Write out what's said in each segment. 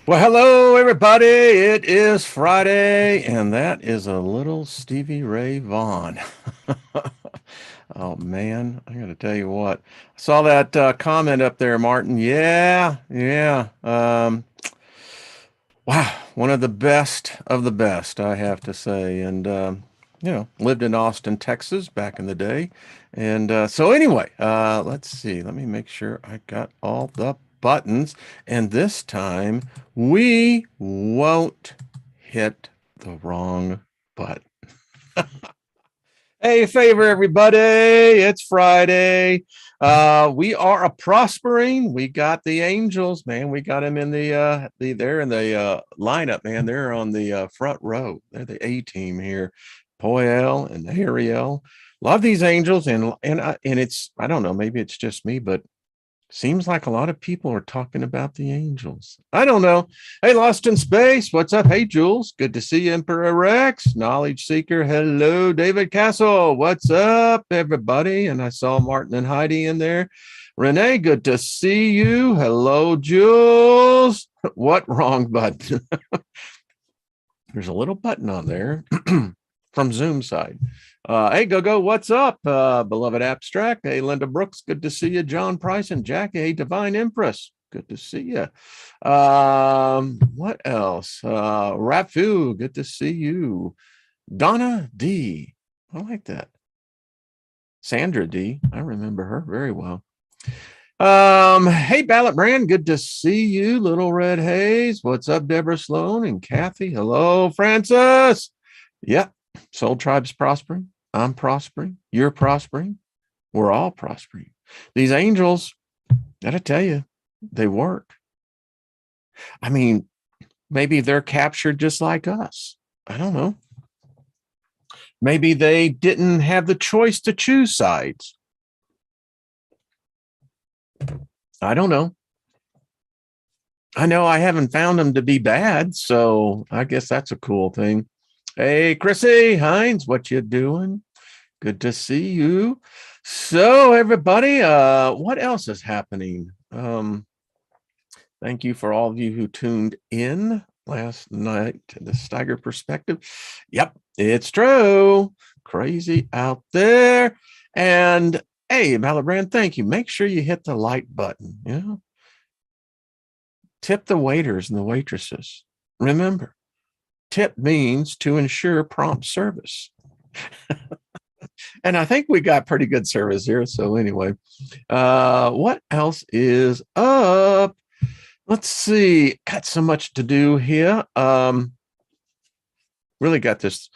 Well, hello, everybody. It is Friday, and that is a little Stevie Ray Vaughan. Oh, man, I got to tell you what. I saw that comment up there, Martin. Yeah, yeah. Wow, one of the best, I have to say. And, lived in Austin, Texas back in the day. And so, anyway, let's see. Let me make sure I got all the buttons. And this time, we won't hit the wrong button. Hey, favor everybody. It's Friday. We are a prospering. We got the angels, man. We got them in they're in the lineup, man. They're on the front row. They're the A team here. Poel and Ariel. Love these angels, and it's, I don't know, maybe it's just me, but seems like a lot of people are talking about the angels. I don't know. Hey, Lost in Space, what's up? Hey, Jules, good to see you. Emperor Rex, Knowledge Seeker, hello. David Castle, what's up, everybody? And I saw Martin and Heidi in there. Renee, good to see you. Hello, Jules. What wrong button? There's a little button on there from Zoom side. Hey, Go, what's up? Beloved Abstract. Hey, Linda Brooks, good to see you. John Price and Jackie. Hey, Divine Empress, good to see you. What else? Rafu, good to see you. Donna D, I like that. Sandra D, I remember her very well. Hey, Ballot Brand, good to see you. Little Red Haze, what's up? Deborah Sloan and Kathy. Hello, Francis. Yep. Soul Tribe's prospering. I'm prospering. You're prospering. We're all prospering. These angels, gotta tell you, they work. I mean, maybe they're captured just like us. I don't know. Maybe they didn't have the choice to choose sides. I don't know. I know I haven't found them to be bad, so I guess that's a cool thing. Hey, Chrissy Hines, what you doing? Good to see you. So, everybody, what else is happening? Thank you for all of you who tuned in last night to the Steiger perspective. Yep, it's true. Crazy out there. And hey, Malabrand, thank you. Make sure you hit the like button. You know, tip the waiters and the waitresses. Remember, tip means to ensure prompt service. And I think we got pretty good service here. So anyway, what else is up? Let's see. Got so much to do here. Really got this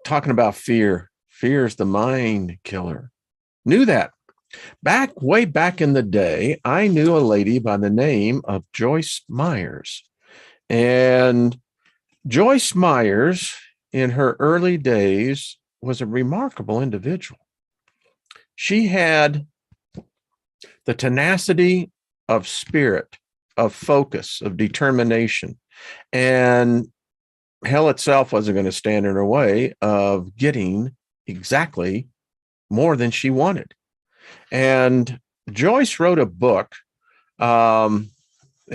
talking about fear. Fear is the mind killer. Knew that. Way back in the day, I knew a lady by the name of Joyce Myers. And Joyce Myers, in her early days, was a remarkable individual. She had the tenacity of spirit, of focus, of determination, and hell itself wasn't going to stand in her way of getting exactly more than she wanted. And Joyce wrote a book, and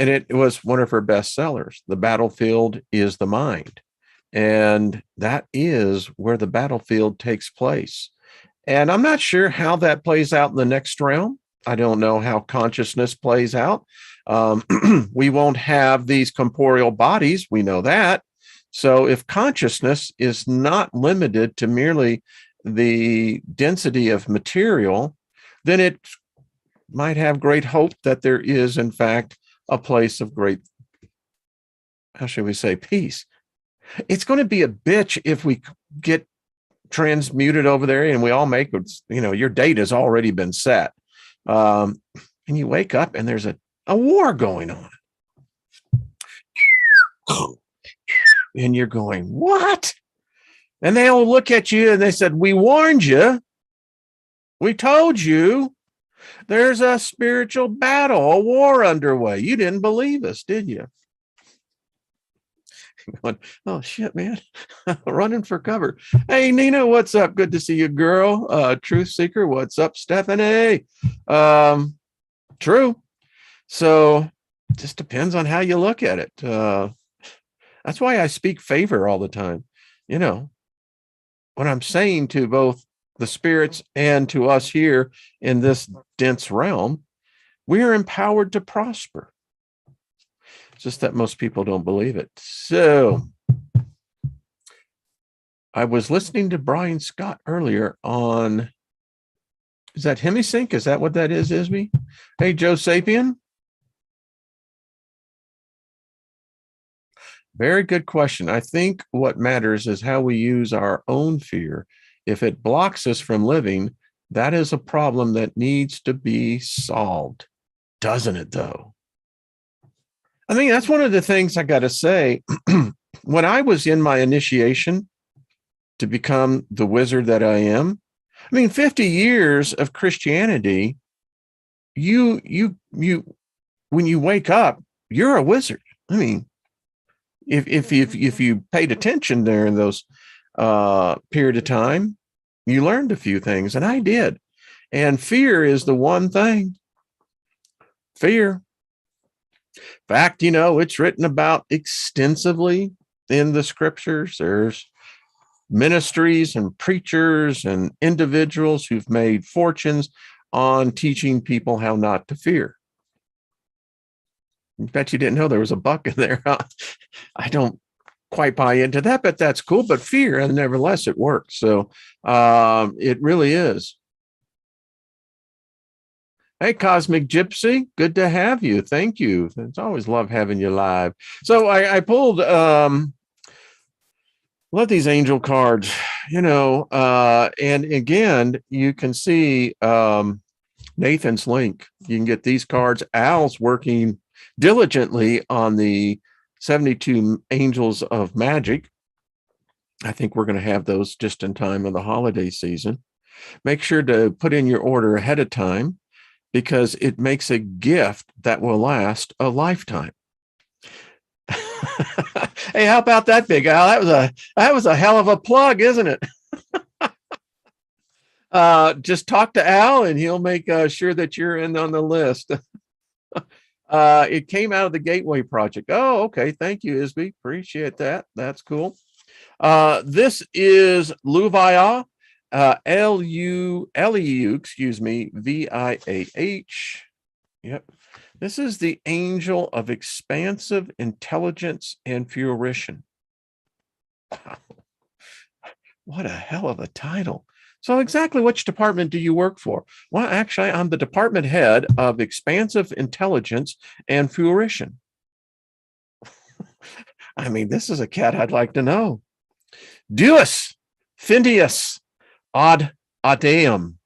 it was one of her bestsellers. The Battlefield is the Mind. And that is where the battlefield takes place. And I'm not sure how that plays out in the next realm. I don't know how consciousness plays out. We won't have these corporeal bodies. We know that. So if consciousness is not limited to merely the density of material, then it might have great hope that there is, in fact, a place of great, how should we say, peace. It's going to be a bitch if we get transmuted over there and we all make, your date has already been set. And you wake up and there's a war going on. And you're going, what? And they all look at you and they said, we warned you. We told you there's a spiritual battle, a war underway. You didn't believe us, did you? Going, oh shit, man. Running for cover. Hey, Nina, what's up? Good to see you, girl. Truth Seeker, what's up, Stephanie? True. So just depends on how you look at it. That's why I speak favor all the time. You know, what I'm saying to both the spirits and to us here in this dense realm, we are empowered to prosper. It's just that most people don't believe it. So I was listening to Brian Scott earlier on, is that Hemisync? Is that what that is, Isby? Hey, Joe Sapien. Very good question. I think what matters is how we use our own fear. If it blocks us from living, that is a problem that needs to be solved. Doesn't it, though? I mean, that's one of the things I got to say. When I was in my initiation to become the wizard that I am, I mean, 50 years of Christianity, you when you wake up, you're a wizard. I mean, if you paid attention there in those period of time, you learned a few things, and I did. And fear is the one thing. Fear. In fact, you know, it's written about extensively in the scriptures. There's ministries and preachers and individuals who've made fortunes on teaching people how not to fear. I bet you didn't know there was a buck in there. I don't quite buy into that, but that's cool. But fear, and nevertheless, it works. So it really is. Hey, Cosmic Gypsy, good to have you. Thank you. It's always love having you live. So I pulled, love these angel cards, you know, and again, you can see Nathan's link. You can get these cards. Al's working diligently on the 72 angels of Magick. I think we're going to have those just in time of the holiday season. Make sure to put in your order ahead of time, because it makes a gift that will last a lifetime. Hey, how about that, Big Al? That was a hell of a plug, isn't it? Just talk to Al, and he'll make sure that you're in on the list. It came out of the Gateway Project. Oh, okay. Thank you, Isby. Appreciate that. That's cool. This is Luvia. L-U-L-E-U, excuse me, V-I-A-H. Yep. This is the angel of expansive intelligence and fruition. Wow. What a hell of a title. So exactly which department do you work for? Well, actually, I'm the department head of expansive intelligence and fruition. I mean, this is a cat I'd like to know. Deus, Findius, Ad Adeum,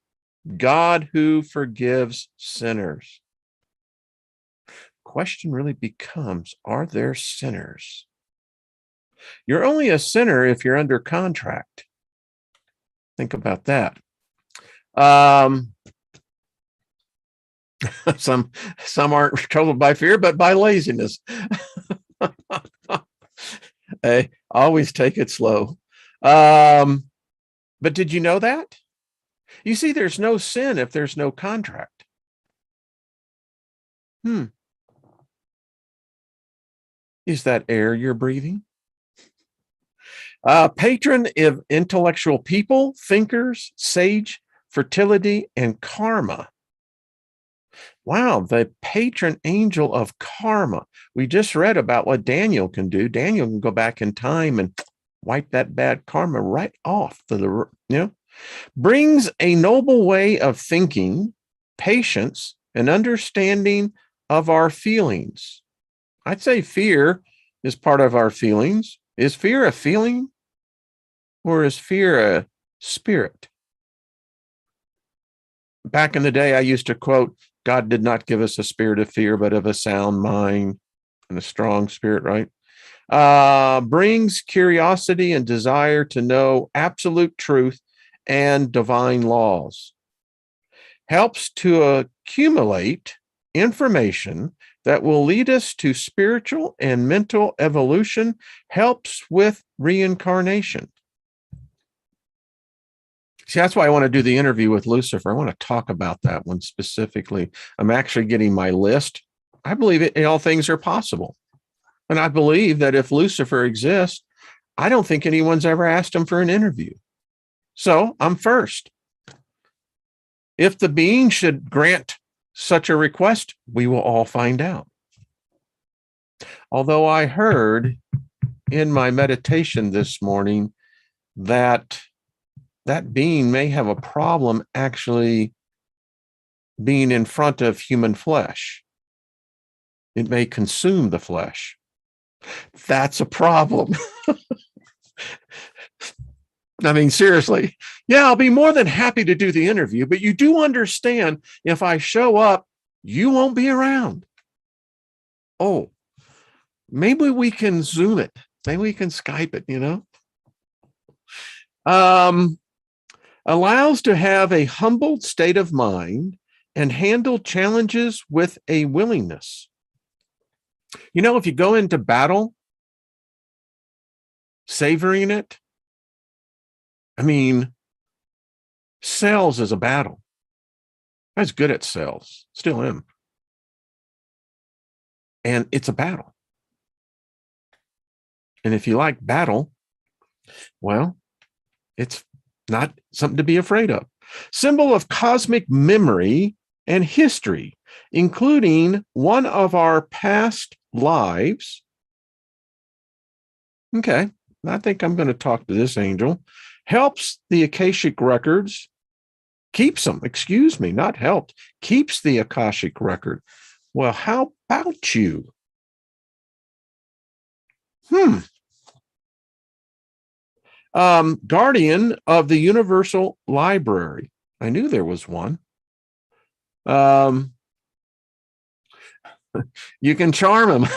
God who forgives sinners. Question really becomes, are there sinners? You're only a sinner if you're under contract. Think about that. Some aren't troubled by fear, but by laziness. Hey, always take it slow. But did you know that? You see, there's no sin if there's no contract. Is that air you're breathing? Patron of intellectual people, thinkers, sage, fertility, and karma. Wow, the patron angel of karma. We just read about what Daniel can do. Daniel can go back in time and wipe that bad karma right off. Brings a noble way of thinking, patience, and understanding of our feelings. I'd say fear is part of our feelings. Is fear a feeling, or is fear a spirit? Back in the day, I used to quote, God did not give us a spirit of fear, but of a sound mind and a strong spirit, right? Brings curiosity and desire to know absolute truth and divine laws. Helps to accumulate information that will lead us to spiritual and mental evolution. Helps with reincarnation. See, that's why I want to do the interview with Lucifer. I want to talk about that one specifically. I'm actually getting my list I believe all things are possible. And I believe that if Lucifer exists, I don't think anyone's ever asked him for an interview. So I'm first. If the being should grant such a request, we will all find out. Although I heard in my meditation this morning that that being may have a problem actually being in front of human flesh. It may consume the flesh. That's a problem. I mean, seriously. Yeah, I'll be more than happy to do the interview, but you do understand if I show up, you won't be around. Oh, maybe we can Zoom it. Maybe we can Skype it, you know? Allows to have a humbled state of mind and handle challenges with a willingness. You know, if you go into battle, savoring it, I mean, sales is a battle. I was good at sales, still am. And it's a battle. And if you like battle, well, it's not something to be afraid of. Symbol of cosmic memory and history, including one of our past lives. Okay, I think I'm going to talk to this angel. Helps the Akashic records, keeps them, excuse me, not helped, keeps the Akashic record. Well, how about you? Guardian of the Universal Library. I knew there was one. You can charm him.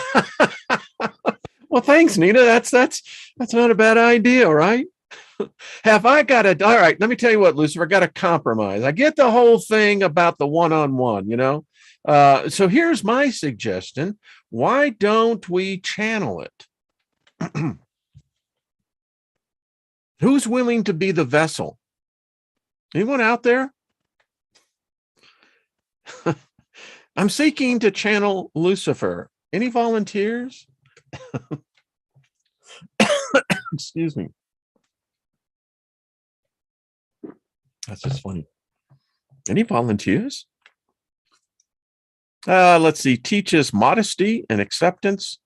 Well, thanks, Nina. That's not a bad idea, right? Have I got a, all right, let me tell you what, Lucifer, I got a compromise. I get the whole thing about the one-on-one, you know? So here's my suggestion. Why don't we channel it? Who's willing to be the vessel? Anyone out there? I'm seeking to channel Lucifer. Any volunteers? Excuse me. That's just funny. Any volunteers? Let's see. Teaches modesty and acceptance.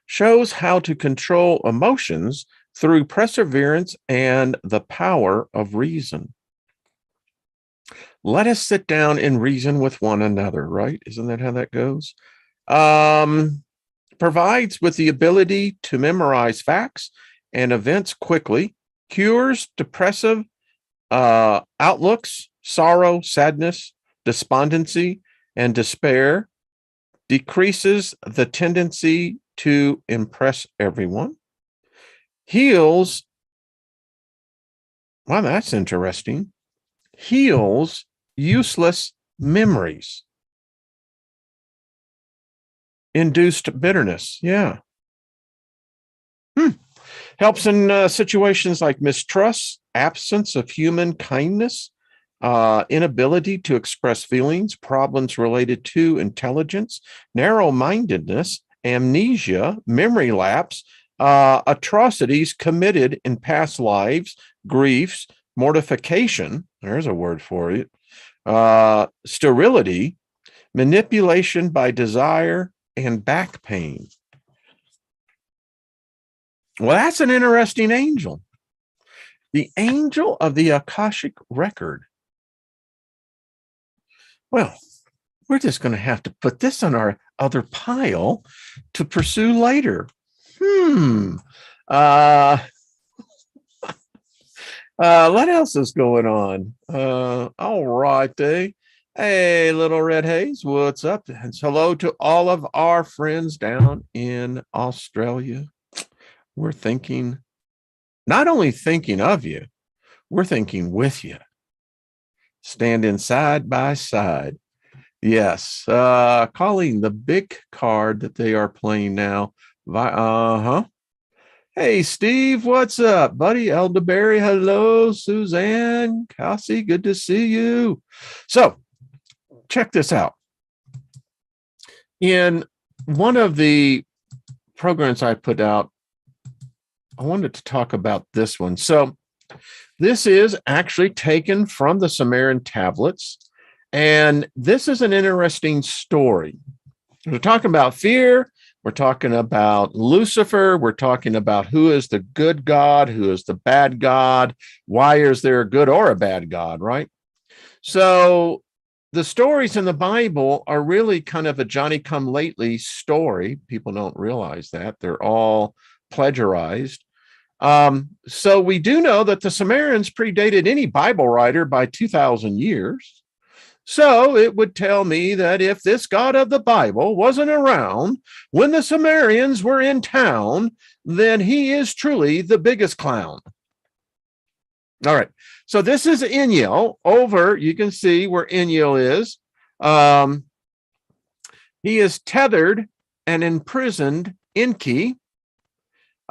Shows how to control emotions through perseverance and the power of reason. Let us sit down and reason with one another, right? Isn't that how that goes? Provides with the ability to memorize facts and events quickly, cures depressive outlooks, sorrow, sadness, despondency, and despair, decreases the tendency to impress everyone, heals, wow, that's interesting, heals useless memories, induced bitterness, yeah. Helps in situations like mistrust, absence of human kindness, inability to express feelings, problems related to intelligence, narrow-mindedness, amnesia, memory lapse, atrocities committed in past lives, griefs, mortification, there's a word for it, sterility, manipulation by desire, and back pain. Well, that's an interesting angel. The angel of the Akashic record. Well, we're just going to have to put this on our other pile to pursue later. What else is going on? All right, hey, little red haze, what's up? And hello to all of our friends down in Australia. We're thinking, not only thinking of you, we're thinking with you. Standing side by side. Yes. Calling the big card that they are playing now. Hey, Steve, what's up, buddy? Elderberry, hello. Suzanne, Cassie, good to see you. So check this out. In one of the programs I put out, I wanted to talk about this one. So this is actually taken from the Sumerian tablets, and this is an interesting story. We're talking about fear. We're talking about Lucifer. We're talking about who is the good God, who is the bad God. Why is there a good or a bad God, right? So the stories in the Bible are really kind of a Johnny-come-lately story. People don't realize that. They're all plagiarized. So we do know that the Sumerians predated any Bible writer by 2,000 years. So it would tell me that if this God of the Bible wasn't around when the Sumerians were in town, then he is truly the biggest clown. All right. So this is Enlil over. You can see where Enlil is. He is tethered and imprisoned Enki.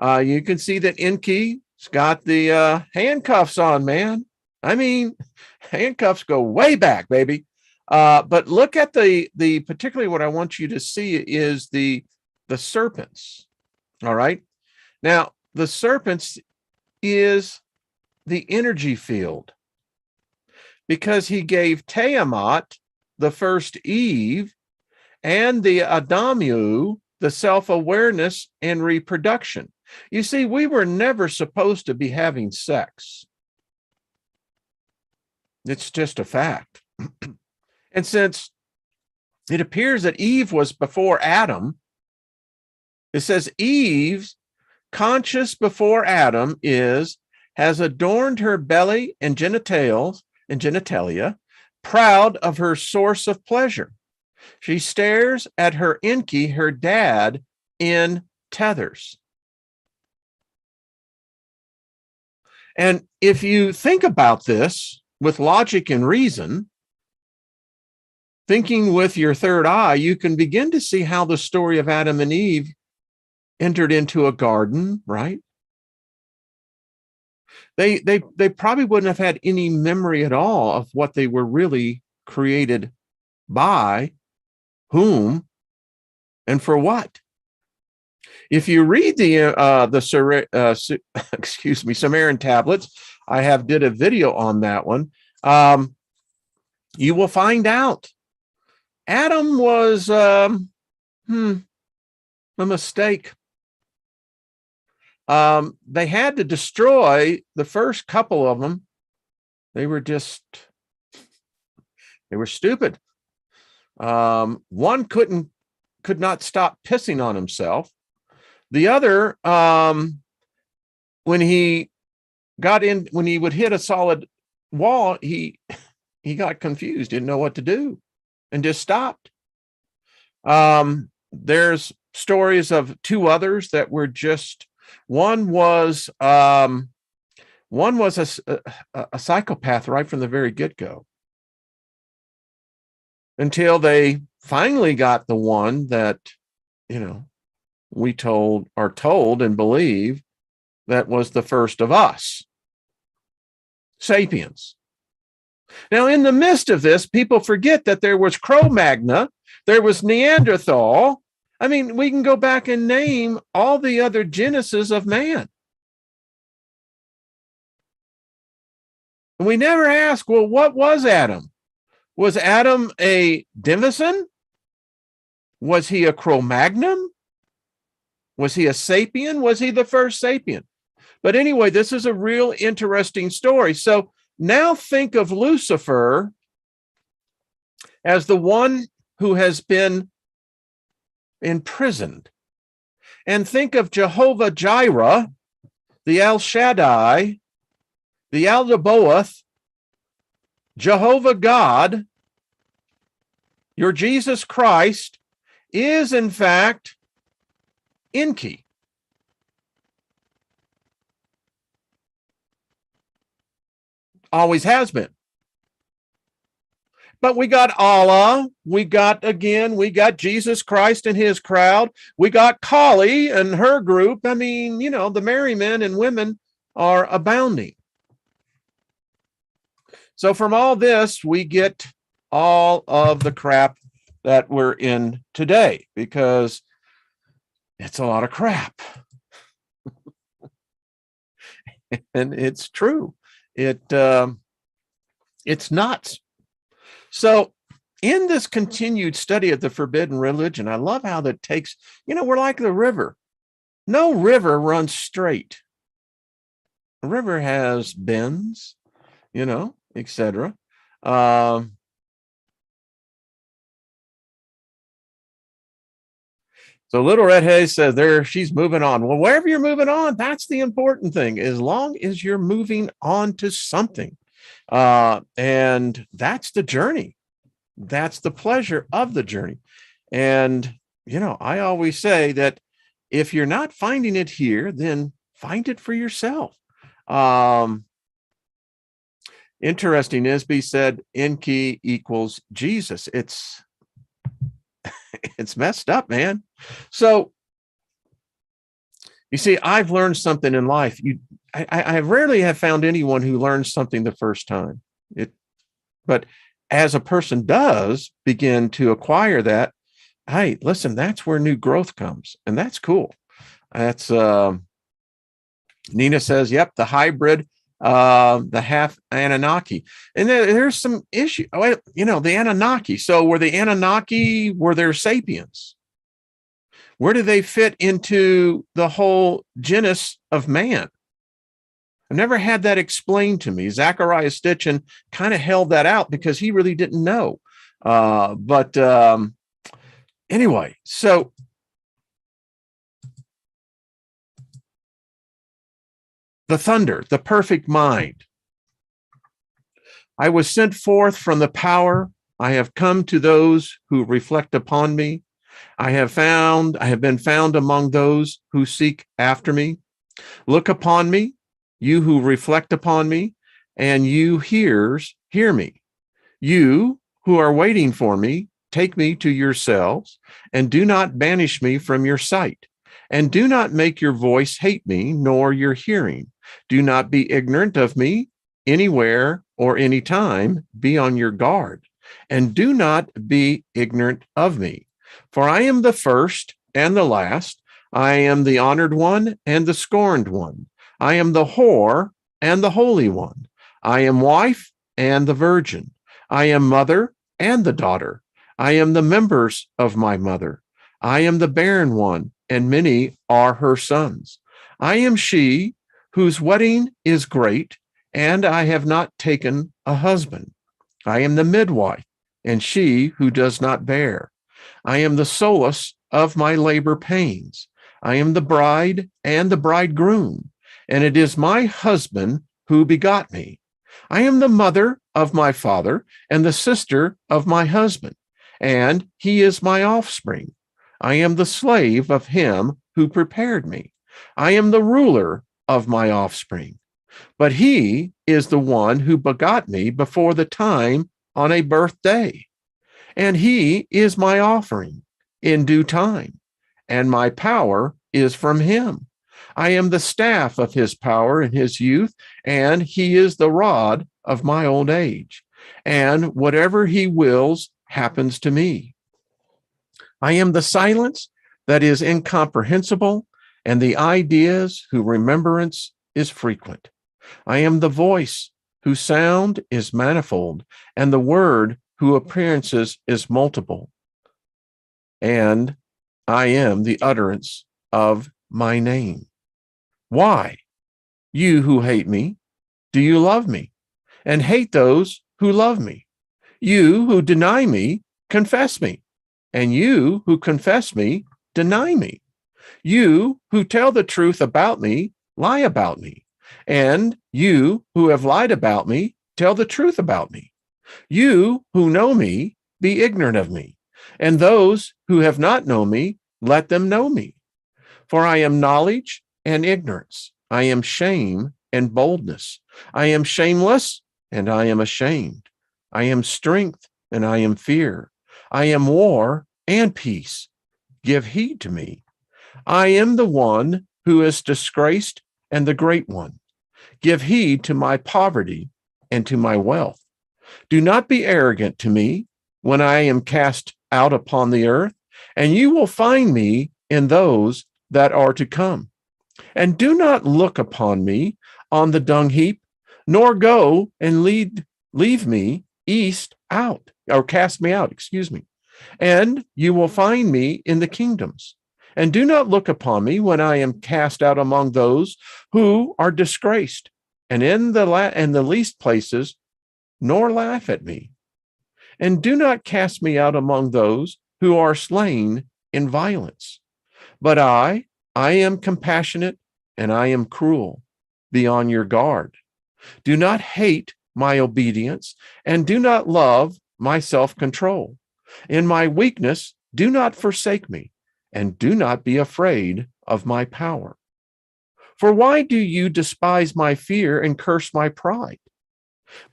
You can see that Enki's got the handcuffs on, man. I mean, handcuffs go way back, baby. But look at the particularly what I want you to see is the serpents. All right. Now, the serpents is the energy field, because he gave Tiamat, the first Eve, and the Adamu, the self-awareness and reproduction. You see, we were never supposed to be having sex. It's just a fact. And since it appears that Eve was before Adam, it says Eve's conscious before Adam has adorned her belly and genitalia, proud of her source of pleasure. She stares at her Enki, her dad, in tethers. And if you think about this with logic and reason, thinking with your third eye, you can begin to see how the story of Adam and Eve entered into a garden, right? They probably wouldn't have had any memory at all of what they were really created by, whom, and for what. If you read the Sumerian tablets, I did a video on that one. You will find out Adam was a mistake. They had to destroy the first couple of them. They were stupid. One could not stop pissing on himself. The other, when he would hit a solid wall, he got confused, didn't know what to do, and just stopped. There's stories of two others that were just, one was a psychopath right from the very get-go, until they finally got the one that, we are told and believe that was the first of us, sapiens. Now, in the midst of this, people forget that there was Cro-Magnon, there was Neanderthal. I mean, we can go back and name all the other genesis of man. And we never ask, well, what was Adam? Was Adam a Denison? Was he a Cro-Magnon? Was he a sapien? Was he the first sapien? But anyway, this is a real interesting story. So now think of Lucifer as the one who has been imprisoned. And think of Jehovah Jireh, the El Shaddai, the Aldebaoth, Jehovah God. Your Jesus Christ is, in fact, Enki. Always has been. But we got Allah, we got Jesus Christ and his crowd, we got Kali and her group. I mean, the merry men and women are abounding. So from all this, we get all of the crap that we're in today, because it's a lot of crap. And it's true. It's nuts. So in this continued study of the forbidden religion, I love how that takes, we're like the river. No river runs straight. A river has bends, etc. So Little Red Haze says she's moving on. Well, wherever you're moving on, that's the important thing, as long as you're moving on to something. And that's the journey. That's the pleasure of the journey. And, I always say that if you're not finding it here, then find it for yourself. Interesting, Isby said Enki equals Jesus. It's messed up, man. So you see, I've learned something in life. I rarely have found anyone who learns something the first time. But as a person does begin to acquire that, hey, listen, that's where new growth comes, and that's cool. That's Nina says, yep, the hybrid, the half Anunnaki. And there's some issue. The Anunnaki. So were the Anunnaki, were there sapiens? Where do they fit into the whole genus of man? I've never had that explained to me. Zachariah Stitchin kind of held that out because he really didn't know. But anyway, so the thunder, the perfect mind. I was sent forth from the power. I have come to those who reflect upon me. I have been found among those who seek after me. Look upon me, you who reflect upon me, and you hear me. You who are waiting for me, take me to yourselves, and do not banish me from your sight. And do not make your voice hate me, nor your hearing. Do not be ignorant of me anywhere or anytime. Be on your guard, and do not be ignorant of me. For I am the first and the last. I am the honored one and the scorned one. I am the whore and the holy one. I am wife and the virgin. I am mother and the daughter. I am the members of my mother. I am the barren one, and many are her sons. I am she whose wedding is great, and I have not taken a husband. I am the midwife, and she who does not bear. I am the solace of my labor pains. I am the bride and the bridegroom, and it is my husband who begot me. I am the mother of my father and the sister of my husband, and he is my offspring. I am the slave of him who prepared me. I am the ruler of my offspring, but he is the one who begot me before the time on a birthday. And he is my offering in due time, and my power is from him. I am the staff of his power in his youth, and he is the rod of my old age. And whatever he wills happens to me. I am the silence that is incomprehensible, and the ideas whose remembrance is frequent. I am the voice whose sound is manifold, and the word whose appearances is multiple. And I am the utterance of my name. Why? You who hate me, do you love me? And hate those who love me. You who deny me, confess me. And you who confess me, deny me. You who tell the truth about me, lie about me. And you who have lied about me, tell the truth about me. You who know me, be ignorant of me. And those who have not known me, let them know me. For I am knowledge and ignorance. I am shame and boldness. I am shameless and I am ashamed. I am strength and I am fear. I am war and peace. Give heed to me. I am the one who is disgraced and the great one. Give heed to my poverty and to my wealth. Do not be arrogant to me when I am cast out upon the earth, and you will find me in those that are to come. And do not look upon me on the dung heap, nor go and leave me east out, or cast me out, excuse me. And you will find me in the kingdoms. And do not look upon me when I am cast out among those who are disgraced, and in the least places, nor laugh at me. And do not cast me out among those who are slain in violence. But I am compassionate, and I am cruel. Be on your guard. Do not hate my obedience, and do not love my self-control. In my weakness, do not forsake me, and do not be afraid of my power. For why do you despise my fear and curse my pride?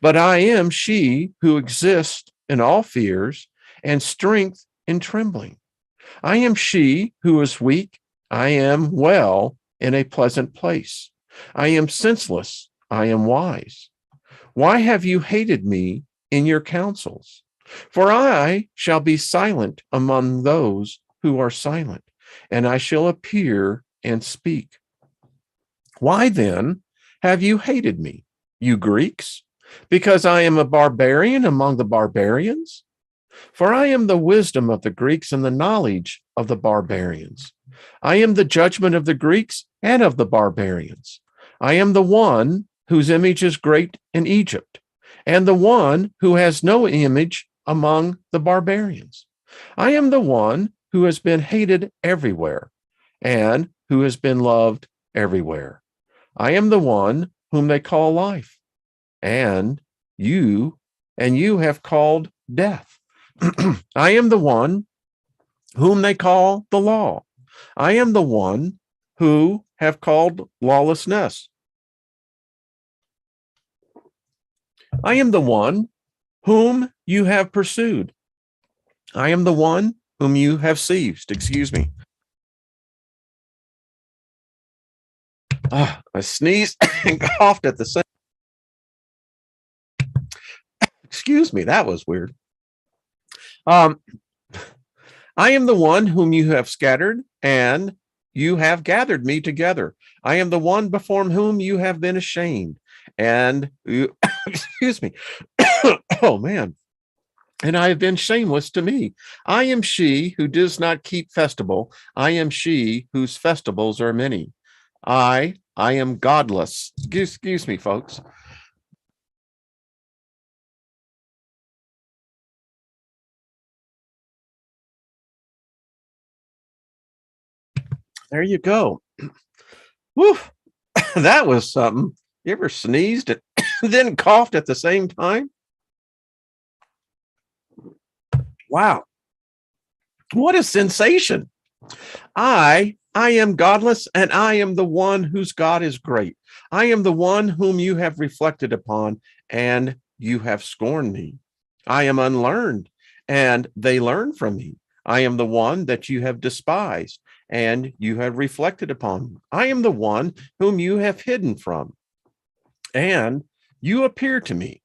But I am she who exists in all fears and strength in trembling. I am she who is weak. I am well in a pleasant place. I am senseless. I am wise. Why have you hated me in your counsels? For I shall be silent among those who are silent, and I shall appear and speak. Why then have you hated me, you Greeks? Because I am a barbarian among the barbarians? For I am the wisdom of the Greeks and the knowledge of the barbarians. I am the judgment of the Greeks and of the barbarians. I am the one whose image is great in Egypt, and the one who has no image among the barbarians. I am the one who has been hated everywhere, and who has been loved everywhere. I am the one whom they call life, and you have called death. I am the one whom they call the law. I am the one who have called lawlessness. I am the one whom you have pursued. I am the one whom you have seized. Excuse me. I sneezed and coughed at the same. Excuse me, that was weird. I am the one whom you have scattered, and you have gathered me together. I am the one before whom you have been ashamed, and you, excuse me. Oh man. And I have been shameless to me. I am she who does not keep festival. I am she whose festivals are many. I am godless. Excuse me, folks. There you go. Woo, that was something. You ever sneezed and then coughed at the same time? Wow. What a sensation. I am godless, and I am the one whose God is great. I am the one whom you have reflected upon, and you have scorned me. I am unlearned, and they learn from me. I am the one that you have despised, and you have reflected upon. I am the one whom you have hidden from, and you appear to me.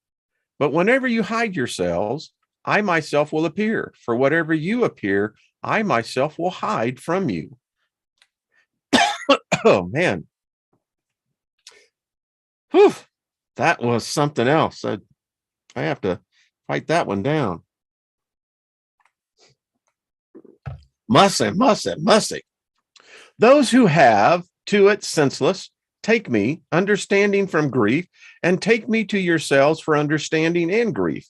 But whenever you hide yourselves, I myself will appear. For whatever you appear, I myself will hide from you. Oh, man. Whew. That was something else. I have to write that one down. Mussy. Those who have to it senseless, take me, understanding from grief, and take me to yourselves for understanding and grief.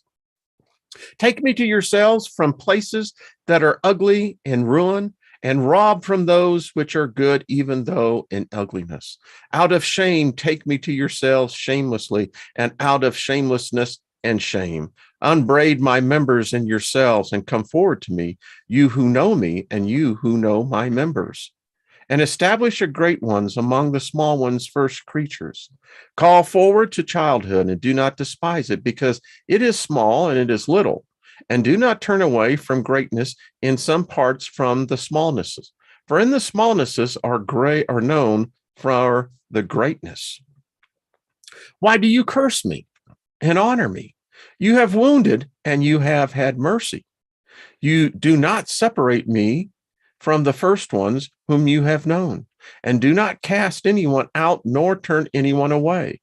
Take me to yourselves from places that are ugly and ruin, and rob from those which are good, even though in ugliness. Out of shame, take me to yourselves shamelessly, and out of shamelessness and shame. Unbraid my members in yourselves, and come forward to me, you who know me, and you who know my members. And establish your great ones among the small ones, first creatures. Call forward to childhood, and do not despise it, because it is small and it is little. And do not turn away from greatness in some parts from the smallnesses. For in the smallnesses are known for the greatness. Why do you curse me and honor me? You have wounded, and you have had mercy. You do not separate me from the first ones whom you have known, and do not cast anyone out, nor turn anyone away.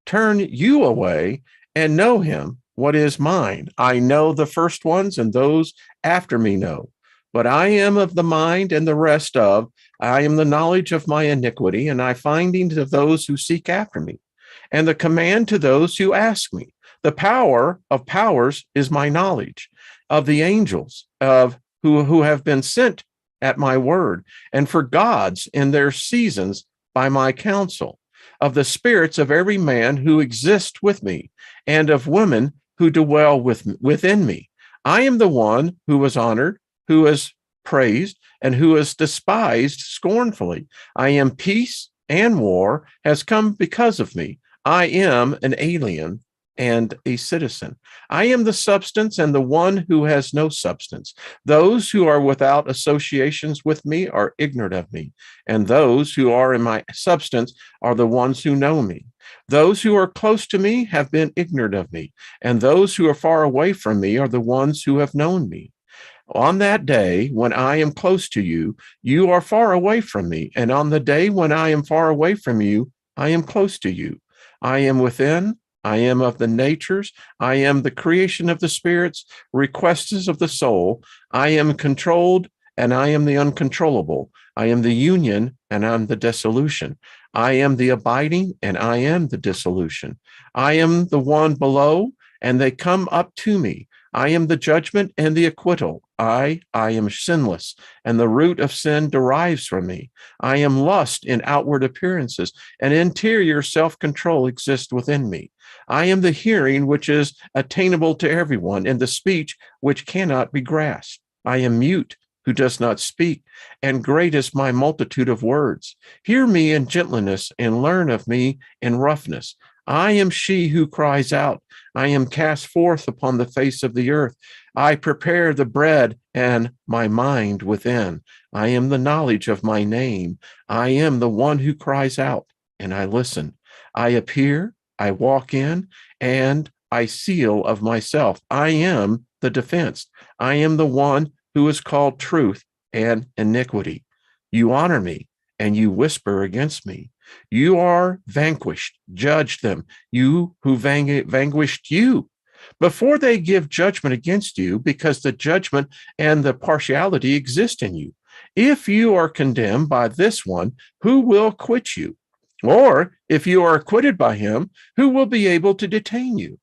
Turn you away and know him, what is mine. I know the first ones, and those after me know. But I am of the mind, and the rest of, I am the knowledge of my iniquity, and I finding of those who seek after me, and the command to those who ask me. The power of powers is my knowledge of the angels of who have been sent at my word, and for gods in their seasons by my counsel, of the spirits of every man who exists with me, and of women who dwell within me. I am the one who was honored, who is praised, and who is despised scornfully. I am peace, and war has come because of me. I am an alien and a citizen. I am the substance and the one who has no substance. Those who are without associations with me are ignorant of me, and those who are in my substance are the ones who know me. Those who are close to me have been ignorant of me, and those who are far away from me are the ones who have known me. On that day when I am close to you, you are far away from me, and on the day when I am far away from you, I am close to you. I am within, I am of the natures, I am the creation of the spirits, requests of the soul, I am controlled, and I am the uncontrollable. I am the union, and I'm the dissolution. I am the abiding, and I am the dissolution. I am the one below, and they come up to me. I am the judgment and the acquittal. I am sinless, and the root of sin derives from me. I am lust in outward appearances, and interior self-control exists within me. I am the hearing which is attainable to everyone, and the speech which cannot be grasped. I am mute, who does not speak, and great is my multitude of words. Hear me in gentleness, and learn of me in roughness. I am she who cries out. I am cast forth upon the face of the earth. I prepare the bread and my mind within. I am the knowledge of my name. I am the one who cries out, and I listen. I appear, I walk in, and I seal of myself. I am the defense. I am the one who is called truth and iniquity. You honor me, and you whisper against me. You are vanquished. Judge them, you who vanquished you, before they give judgment against you, because the judgment and the partiality exist in you. If you are condemned by this one, who will acquit you? Or if you are acquitted by him, who will be able to detain you?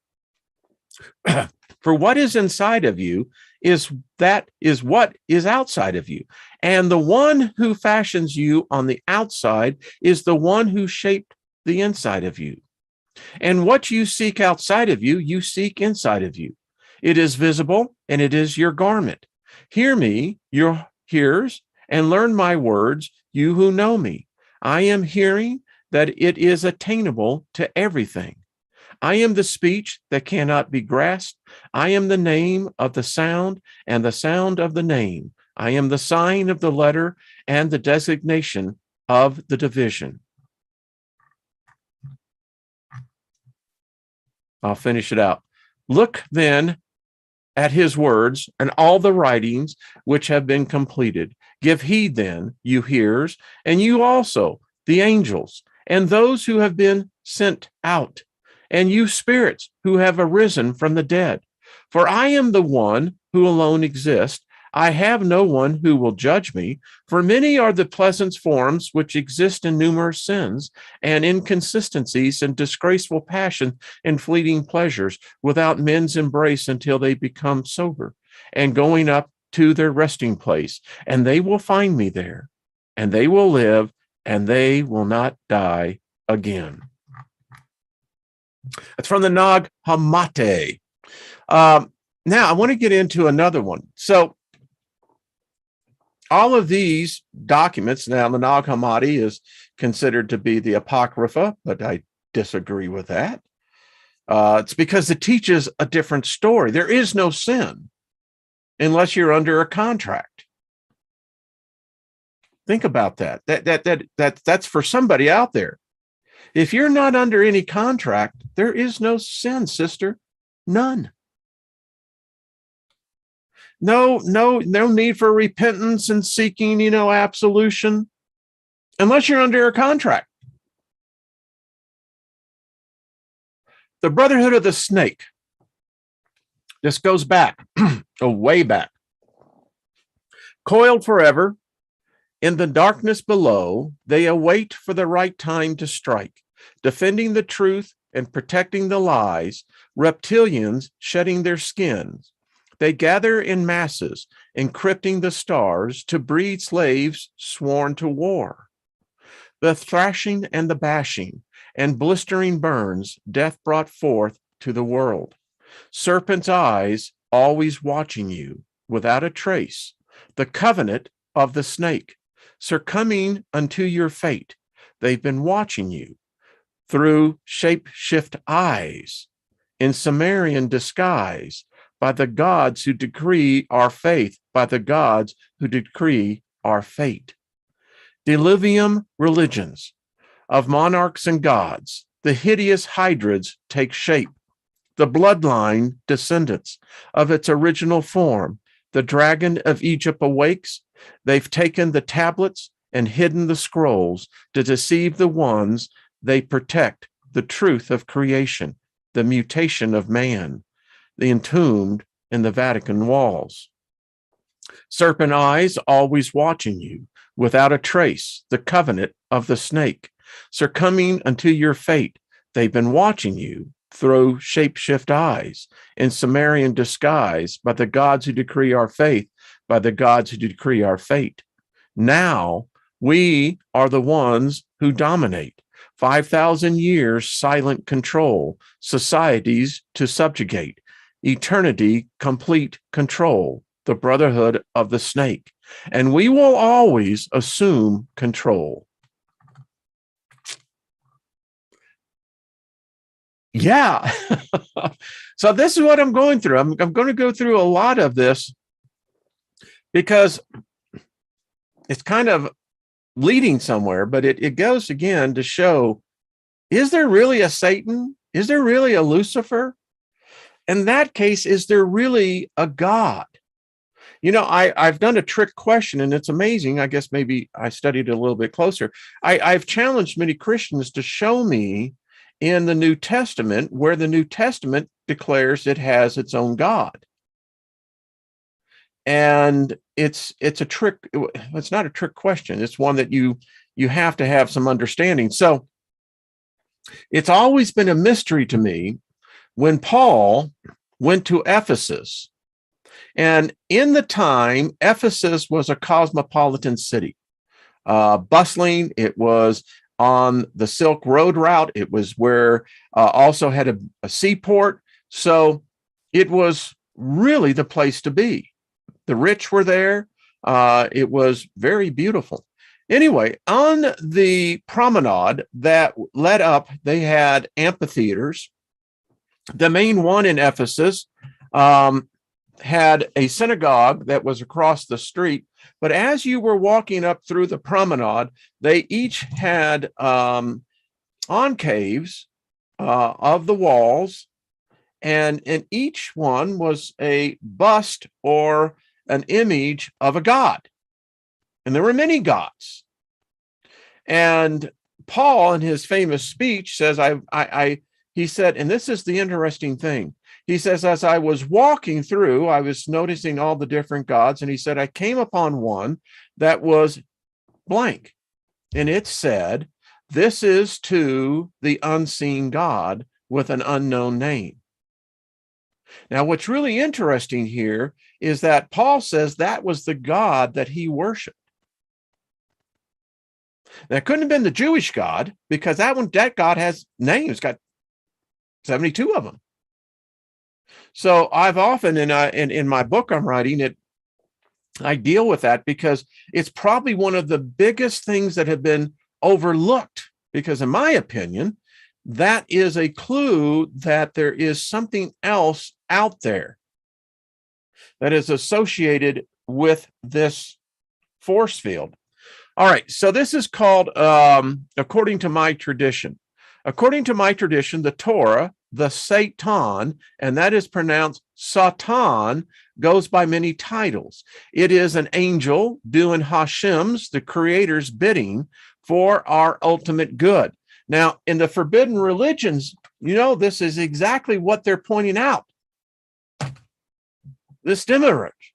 For what is inside of you is what is outside of you. And the one who fashions you on the outside is the one who shaped the inside of you. And what you seek outside of you, you seek inside of you. It is visible, and it is your garment. Hear me, your hearers, and learn my words, you who know me. I am hearing that it is attainable to everything. I am the speech that cannot be grasped. I am the name of the sound and the sound of the name. I am the sign of the letter and the designation of the division. I'll finish it out. Look then at his words and all the writings which have been completed. Give heed then, you hearers, and you also, the angels, and those who have been sent out, and you spirits who have arisen from the dead. For I am the one who alone exists. I have no one who will judge me, for many are the pleasant forms which exist in numerous sins, and inconsistencies and disgraceful passion and fleeting pleasures, without men's embrace until they become sober, and going up to their resting place. And they will find me there, and they will live, and they will not die again. That's from the Nag Hammadi. Now, I want to get into another one. So, all of these documents, now the Nag Hammadi is considered to be the Apocrypha, but I disagree with that. It's because it teaches a different story. There is no sin unless you're under a contract. Think about that. That's for somebody out there. If you're not under any contract, there is no sin, sister. None. no need for repentance and seeking, absolution, unless you're under a contract. The Brotherhood of the Snake. This goes back, way back. Coiled forever in the darkness below, they await for the right time to strike, defending the truth and protecting the lies, reptilians shedding their skins. They gather in masses, encrypting the stars to breed slaves sworn to war. The thrashing and the bashing and blistering burns death brought forth to the world. Serpent's eyes always watching you without a trace. The covenant of the snake, succumbing unto your fate. They've been watching you through shape-shift eyes in Sumerian disguise by the gods who decree our faith, by the gods who decree our fate. Diluvium religions of monarchs and gods, the hideous hydrads take shape. The bloodline descendants of its original form, the dragon of Egypt awakes. They've taken the tablets and hidden the scrolls to deceive the ones they protect, the truth of creation, the mutation of man, the entombed in the Vatican walls. Serpent eyes always watching you without a trace, the covenant of the snake, succumbing unto your fate. They've been watching you through shape-shift eyes in Sumerian disguise by the gods who decree our faith, by the gods who decree our fate. Now we are the ones who dominate. 5,000 years silent control, societies to subjugate, eternity complete control, the Brotherhood of the Snake. And we will always assume control. Yeah. So this is what I'm going through. I'm going to go through a lot of this because it's kind of leading somewhere, but it goes again to show, is there really a Satan? Is there really a Lucifer? In that case, is there really a God? I've done a trick question, and it's amazing. I guess maybe I studied it a little bit closer. I've challenged many Christians to show me in the New Testament where the New Testament declares it has its own God. And it's a trick. It's not a trick question. It's one that you have to have some understanding. So it's always been a mystery to me when Paul went to Ephesus. And in the time, Ephesus was a cosmopolitan city, bustling. It was on the Silk Road route. It was where also had a seaport. So it was really the place to be. The rich were there. It was very beautiful. Anyway, on the promenade that led up, they had amphitheaters. The main one in Ephesus had a synagogue that was across the street. But as you were walking up through the promenade, they each had encaves of the walls, and in each one was a bust or an image of a god. And there were many gods. And Paul, in his famous speech, says, he said, and this is the interesting thing. He says, as I was walking through, I was noticing all the different gods. And he said, I came upon one that was blank. And it said, this is to the unseen God with an unknown name. Now, what's really interesting here is that Paul says that was the God that he worshiped. That couldn't have been the Jewish God, because that God has names, got 72 of them. So I've often, in my book I'm writing it, I deal with that because it's probably one of the biggest things that have been overlooked, because in my opinion, that is a clue that there is something else out there that is associated with this force field. All right, so this is called, according to my tradition. According to my tradition, the Torah, the Satan, and that is pronounced Satan, goes by many titles. It is an angel doing Hashem's, the creator's bidding for our ultimate good. Now, in the forbidden religions, this is exactly what they're pointing out. This demurrage.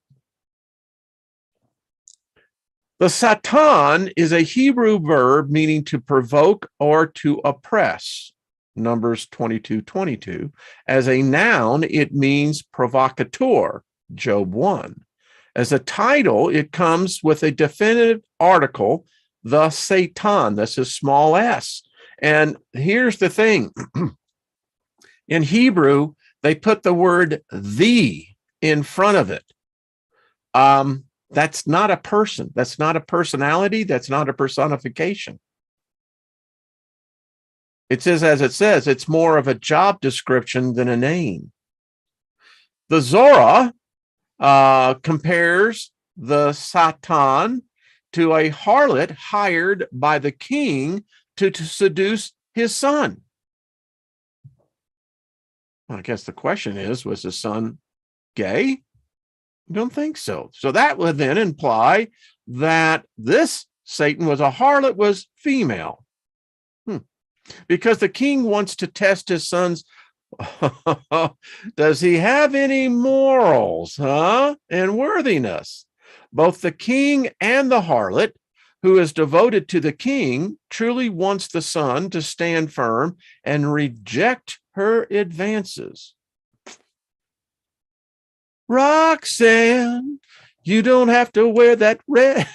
The Satan is a Hebrew verb meaning to provoke or to oppress. Numbers 22:22. As a noun, it means provocateur, Job 1. As a title, it comes with a definitive article, the Satan. This is small s. And here's the thing. In Hebrew, they put the word the in front of it. That's not a person. That's not a personality. That's not a personification. It says, as it says, it's more of a job description than a name. The Zohar compares the Satan to a harlot hired by the king to seduce his son. Well, I guess the question is, was his son gay? I don't think so. So that would then imply that this Satan was a harlot, was female. Because the king wants to test his son's, does he have any morals, and worthiness? Both the king and the harlot, who is devoted to the king, truly wants the son to stand firm and reject her advances. Roxanne, you don't have to wear that red.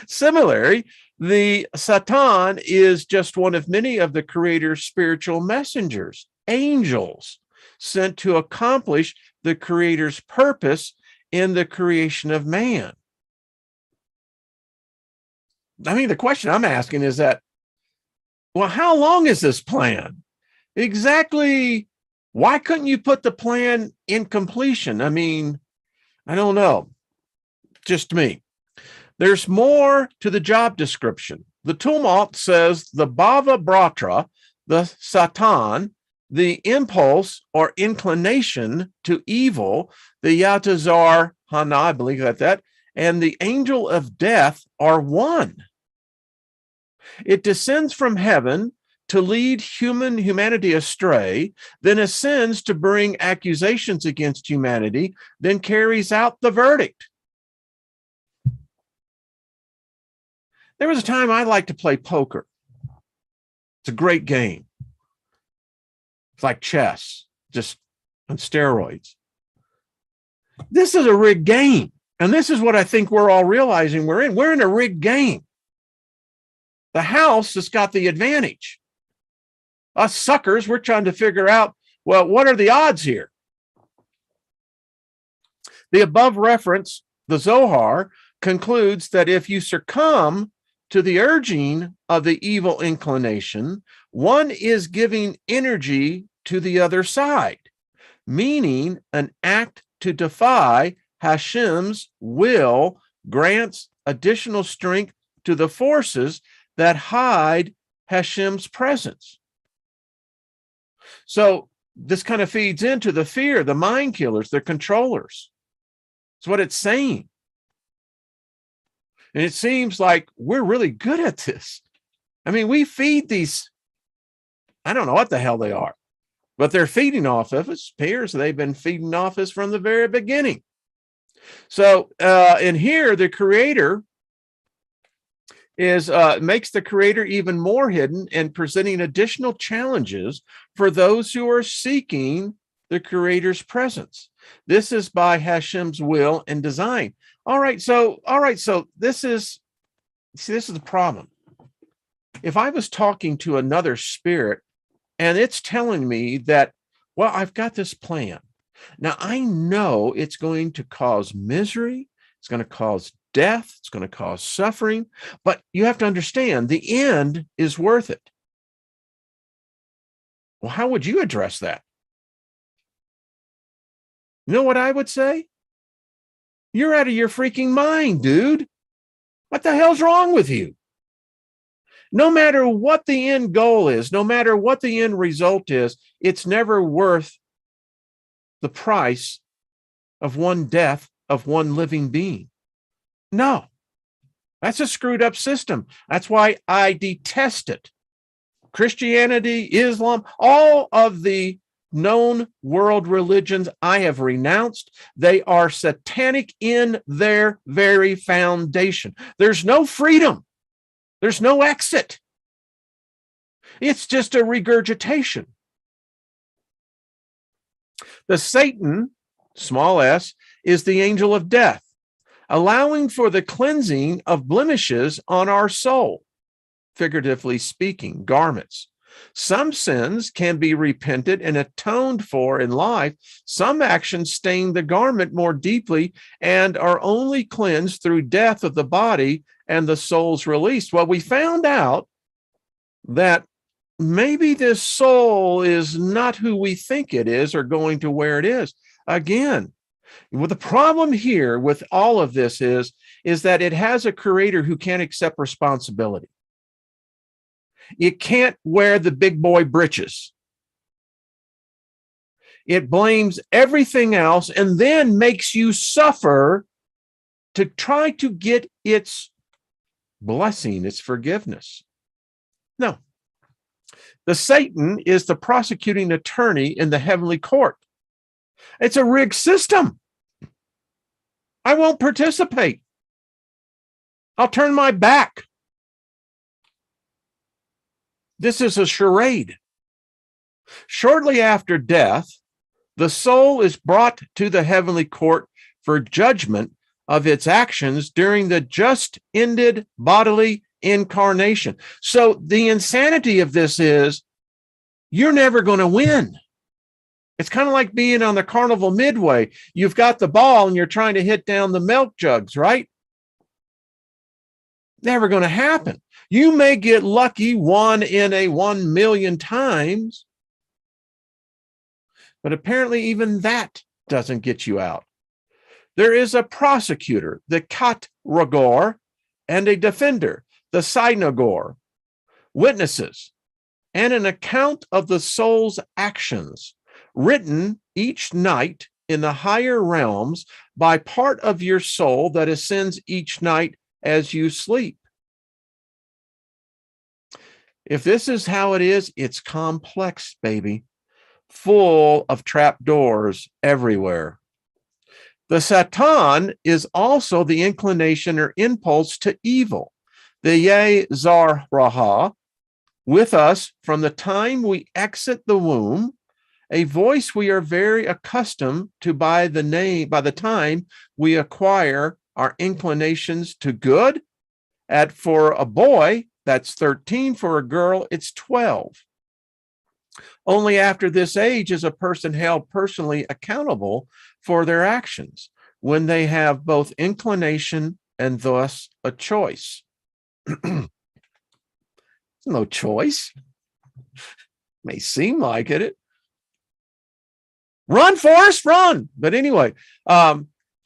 Similarly, the Satan is just one of many of the Creator's spiritual messengers, angels, sent to accomplish the Creator's purpose in the creation of man. I mean, the question I'm asking is that, well, how long is this plan? Exactly. Why couldn't you put the plan in completion? I mean, I don't know. Just me. There's more to the job description. The Tumult says the Bava Bratra, the Satan, the impulse or inclination to evil, the Yatazar Hana, I believe that, and the angel of death are one. It descends from heaven to lead humanity astray, then ascends to bring accusations against humanity, then carries out the verdict. There was a time I liked to play poker. It's a great game. It's like chess, just on steroids. This is a rigged game. And this is what I think we're all realizing we're in. We're in a rigged game. The house has got the advantage. Us suckers, we're trying to figure out, well, what are the odds here? The above reference, the Zohar, concludes that if you succumb to the urging of the evil inclination, one is giving energy to the other side, meaning an act to defy Hashem's will grants additional strength to the forces that hide Hashem's presence. So this kind of feeds into the fear, the mind killers, the controllers. It's what it's saying. And it seems like we're really good at this. I mean, we feed these, I don't know what the hell they are, but they're feeding off of us. Appears they've been feeding off us from the very beginning. So in here, the Creator is makes the Creator even more hidden and presenting additional challenges for those who are seeking the Creator's presence. This is by Hashem's will and design. All right, so this is the problem. If I was talking to another spirit and it's telling me that, well, I've got this plan. Now I know it's going to cause misery, it's going to cause death, it's going to cause suffering, but you have to understand the end is worth it. Well, how would you address that? You know what I would say? You're out of your freaking mind, dude. What the hell's wrong with you? No matter what the end goal is, no matter what the end result is, it's never worth the price of one death of one living being. No, that's a screwed up system. That's why I detest it. Christianity, Islam, all of the known world religions I have renounced. They are satanic in their very foundation. There's no freedom. There's no exit. It's just a regurgitation. The Satan, small s, is the angel of death, allowing for the cleansing of blemishes on our soul, figuratively speaking, garments. Some sins can be repented and atoned for in life. Some actions stain the garment more deeply and are only cleansed through death of the body and the soul's release. Well, we found out that maybe this soul is not who we think it is or going to where it is. Again, well, the problem here with all of this is that it has a creator who can't accept responsibility. It can't wear the big boy britches. It blames everything else and then makes you suffer to try to get its blessing, its forgiveness. No. The Satan is the prosecuting attorney in the heavenly court. It's a rigged system. I won't participate. I'll turn my back. This is a charade. Shortly after death, the soul is brought to the heavenly court for judgment of its actions during the just ended bodily incarnation. So the insanity of this is you're never going to win. It's kind of like being on the carnival midway. You've got the ball and you're trying to hit down the milk jugs, right? Never going to happen. You may get lucky 1 in a 1 million times, but apparently even that doesn't get you out. There is a prosecutor, the katragor, and a defender, the synagor, witnesses, and an account of the soul's actions, written each night in the higher realms by part of your soul that ascends each night as you sleep. If this is how it is, it's complex, baby, full of trapdoors everywhere. The Satan is also the inclination or impulse to evil, the Yezar Raha, with us from the time we exit the womb, a voice we are very accustomed to by the time we acquire our inclinations to good. For a boy, that's 13. For a girl, it's 12. Only after this age is a person held personally accountable for their actions, when they have both inclination and thus a choice. No choice. May seem like it. Run, Forrest, run. But anyway,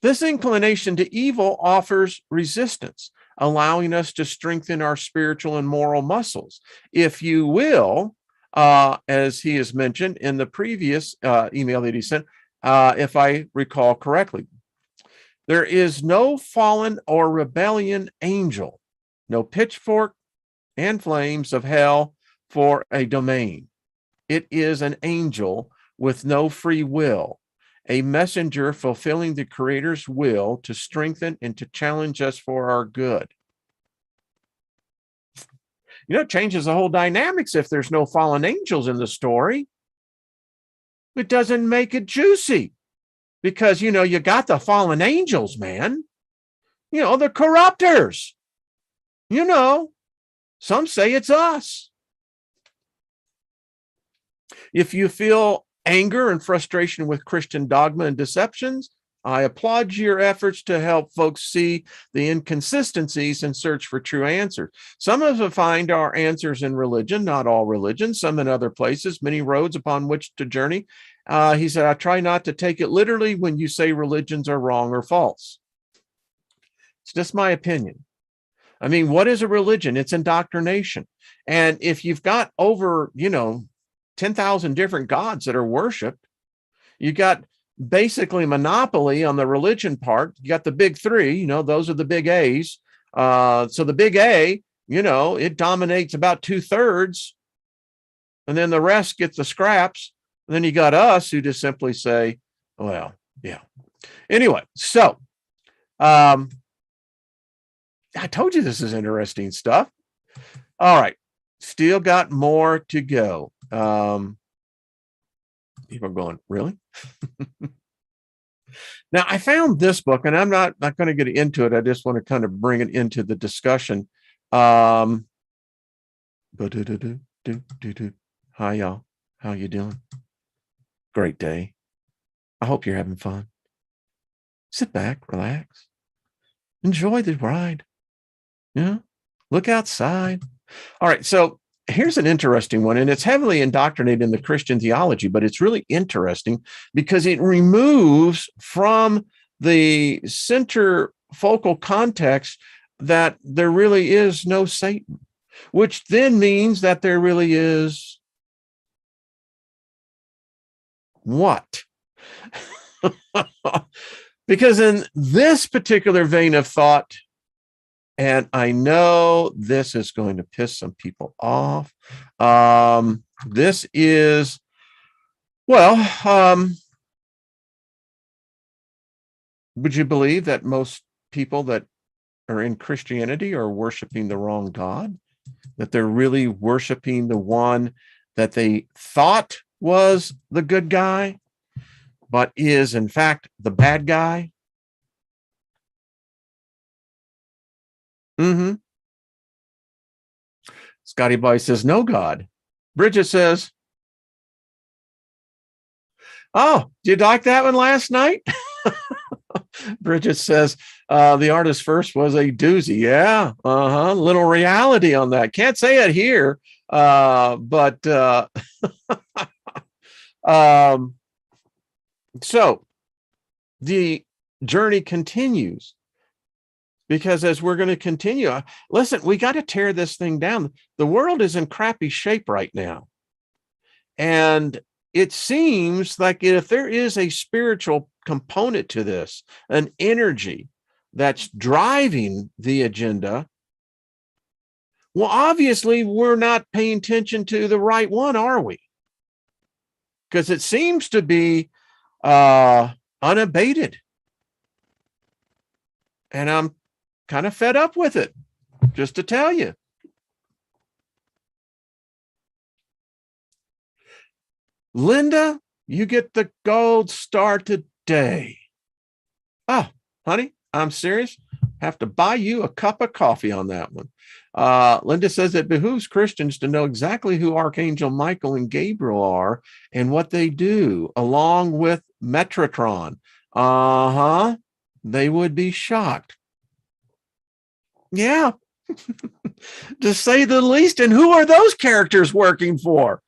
this inclination to evil offers resistance, allowing us to strengthen our spiritual and moral muscles. If you will, as he has mentioned in the previous email that he sent, if I recall correctly, there is no fallen or rebellion angel, no pitchfork and flames of hell for a domain. It is an angel with no free will, a messenger fulfilling the Creator's will to strengthen and to challenge us for our good. You know, it changes the whole dynamics if there's no fallen angels in the story. It doesn't make it juicy because, you know, you got the fallen angels, man. You know, the corruptors. You know, some say it's us. If you feel anger and frustration with Christian dogma and deceptions, I applaud your efforts to help folks see the inconsistencies and search for true answers. Some of us find our answers in religion, not all religions, some in other places, many roads upon which to journey. He said, I try not to take it literally when you say religions are wrong or false. It's just my opinion. I mean, what is a religion? It's indoctrination. And if you've got over, 10,000 different gods that are worshiped, you got basically monopoly on the religion part. You got the big three, you know, those are the big A's. So the big A, you know, it dominates about 2/3, and then the rest gets the scraps. And then you got us who just simply say, well, yeah. Anyway, so I told you this is interesting stuff. All right. Still got more to go. People are going, really? Now, I found this book, and I'm not going to get into it. I just want to kind of bring it into the discussion. Hi, y'all. How you doing? Great day. I hope you're having fun. Sit back, relax, enjoy the ride. Yeah, look outside. All right, so here's an interesting one, and it's heavily indoctrinated in the Christian theology, but it's really interesting because it removes from the center focal context that there really is no Satan, which then means that there really is what? Because in this particular vein of thought, and I know this is going to piss some people off. This is, well, would you believe that most people that are in Christianity are worshiping the wrong God? That they're really worshiping the one that they thought was the good guy, but is in fact the bad guy? Scotty Boy says, no God. Bridget says, oh, did you like that one last night? Bridget says, the artist first was a doozy. Yeah, little reality on that. Can't say it here, but so the journey continues. Because as we're going to continue, listen, we got to tear this thing down. The world is in crappy shape right now. And it seems like if there is a spiritual component to this, an energy that's driving the agenda, well, obviously we're not paying attention to the right one, are we? Because it seems to be unabated. And I'm kind of fed up with it, just to tell you. Linda, you get the gold star today. Oh, honey, I'm serious. Have to buy you a cup of coffee on that one. Linda says it behooves Christians to know exactly who Archangel Michael and Gabriel are and what they do, along with Metatron. They would be shocked. Yeah, to say the least. And who are those characters working for?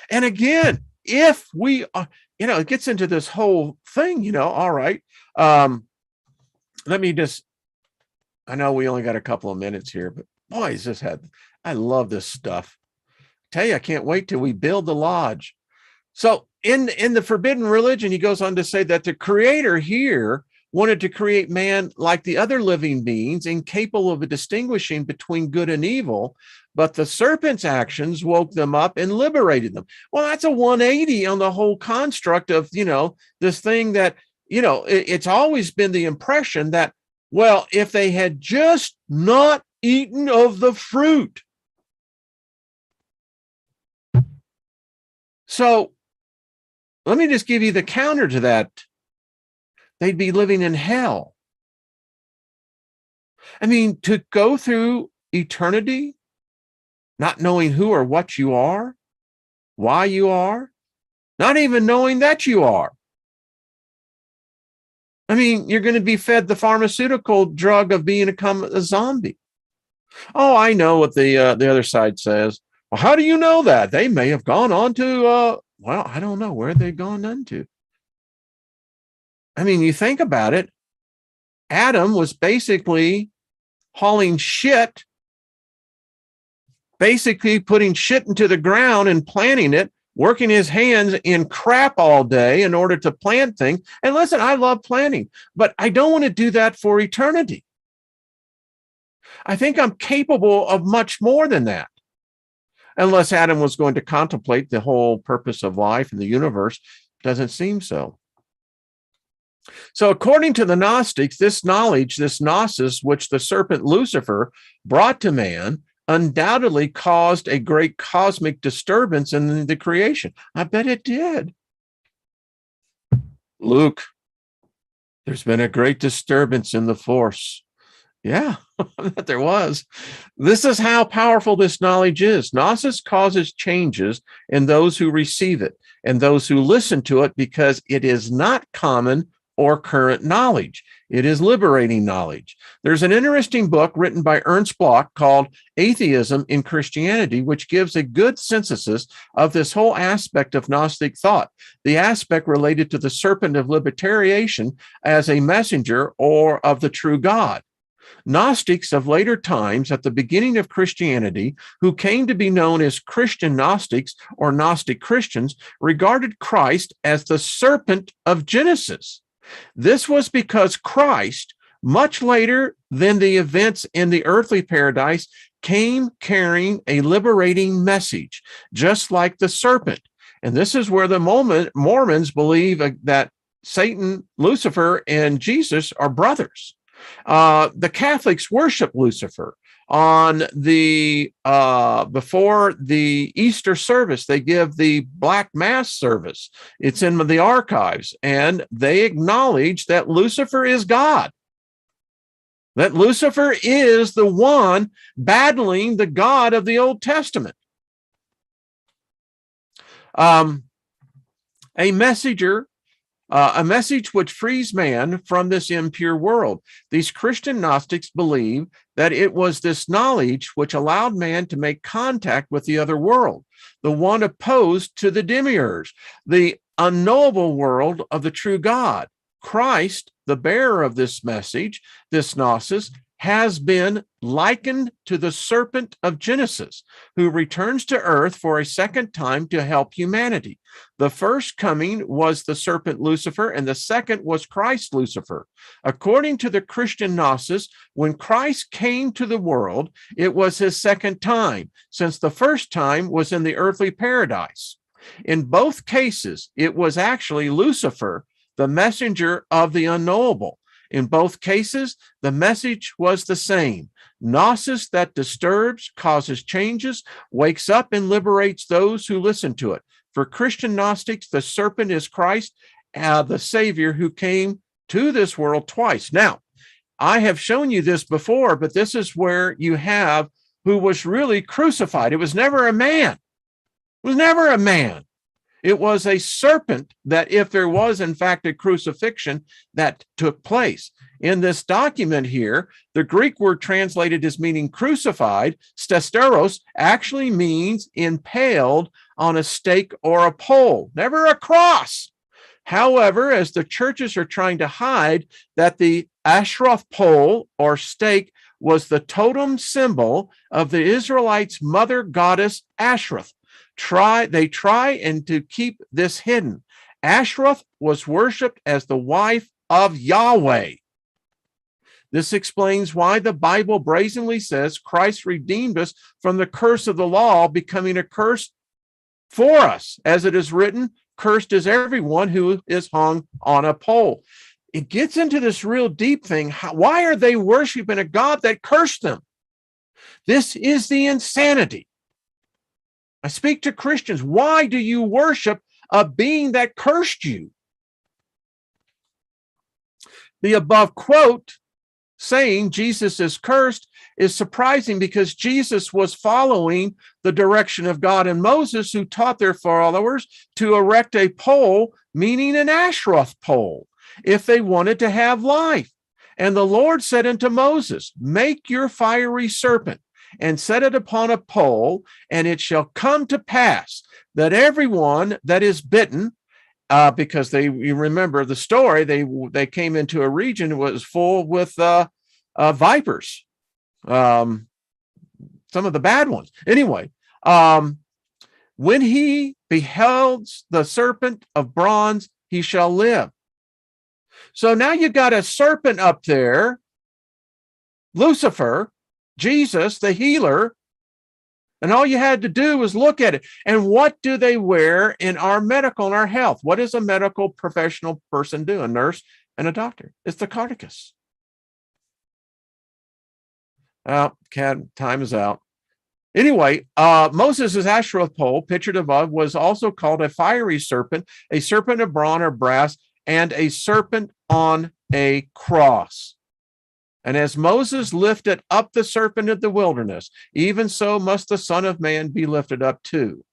And again, if we, it gets into this whole thing, all right. Let me just, I know we only got a couple of minutes here, but boy, I love this stuff. Tell you, I can't wait till we build the lodge. So in the forbidden religion, he goes on to say that the creator here wanted to create man like the other living beings, incapable of distinguishing between good and evil, but the serpent's actions woke them up and liberated them. Well, that's a 180 on the whole construct of, this thing that, it's always been the impression that, well, if they had just not eaten of the fruit. So let me just give you the counter to that. They'd be living in hell. I mean, to go through eternity, not knowing who or what you are, why you are, not even knowing that you are. I mean, you're going to be fed the pharmaceutical drug of becoming a zombie. Oh, I know what the other side says. Well, how do you know that? They may have gone on to, I don't know where they've gone into. I mean, you think about it. Adam was basically hauling shit, basically putting shit into the ground and planting it, working his hands in crap all day in order to plant things. And listen, I love planting, but I don't want to do that for eternity. I think I'm capable of much more than that. Unless Adam was going to contemplate the whole purpose of life and the universe, doesn't seem so. So according to the Gnostics, this knowledge, this Gnosis, which the serpent Lucifer brought to man, undoubtedly caused a great cosmic disturbance in the creation. I bet it did. Luke, there's been a great disturbance in the force. Yeah, there was. This is how powerful this knowledge is. Gnosis causes changes in those who receive it and those who listen to it because it is not common or current knowledge. It is liberating knowledge. There's an interesting book written by Ernst Bloch called Atheism in Christianity, which gives a good synthesis of this whole aspect of Gnostic thought, the aspect related to the serpent of libertariation as a messenger or of the true God. Gnostics of later times at the beginning of Christianity, who came to be known as Christian Gnostics or Gnostic Christians, regarded Christ as the serpent of Genesis. This was because Christ, much later than the events in the earthly paradise, came carrying a liberating message, just like the serpent. And this is where the Mormons believe that Satan, Lucifer, and Jesus are brothers. The Catholics worship Lucifer. On the before the Easter service, they give the Black Mass service. It's in the archives, and they acknowledge that Lucifer is God. That Lucifer is the one battling the God of the Old Testament. A messenger. A message which frees man from this impure world. These Christian Gnostics believe that it was this knowledge which allowed man to make contact with the other world, the one opposed to the demiurge, the unknowable world of the true God. Christ, the bearer of this message, this Gnosis, has been likened to the serpent of Genesis, who returns to earth for a second time to help humanity. The first coming was the serpent Lucifer, and the second was Christ Lucifer. According to the Christian Gnosis, when Christ came to the world, it was his second time, since the first time was in the earthly paradise. In both cases, it was actually Lucifer, the messenger of the unknowable. In both cases, the message was the same. Gnosis that disturbs, causes changes, wakes up and liberates those who listen to it. For Christian Gnostics, the serpent is Christ, the Savior who came to this world twice. Now, I have shown you this before, but this is where you have who was really crucified. It was never a man. It was never a man. It was a serpent that, if there was, in fact, a crucifixion that took place. In this document here, the Greek word translated as meaning crucified, stesteros, actually means impaled on a stake or a pole, never a cross. However, as the churches are trying to hide that the ashroth pole or stake was the totem symbol of the Israelites' mother goddess Ashroth, they try and to keep this hidden. Ashroth was worshipped as the wife of Yahweh. This explains why the Bible brazenly says Christ redeemed us from the curse of the law, becoming a curse for us. As it is written, cursed is everyone who is hung on a pole. It gets into this real deep thing. Why are they worshiping a God that cursed them? This is the insanity. I speak to Christians. Why do you worship a being that cursed you? The above quote saying Jesus is cursed is surprising because Jesus was following the direction of God and Moses, who taught their followers to erect a pole, meaning an ashroth pole, if they wanted to have life. And the Lord said unto Moses, make your fiery serpent and set it upon a pole, and it shall come to pass that everyone that is bitten, because you remember the story, they came into a region that was full with vipers, some of the bad ones. Anyway, When he beholds the serpent of bronze, he shall live. So now you got a serpent up there, Lucifer, Jesus, the healer, and all you had to do was look at it. And what do they wear in our medical and our health? What does a medical professional person do? A nurse and a doctor. It's the cardicus. Time is out. Anyway, Moses' ashroth pole, pictured above, was also called a fiery serpent, a serpent of bronze or brass, and a serpent on a cross. And as Moses lifted up the serpent of the wilderness, even so must the Son of Man be lifted up too.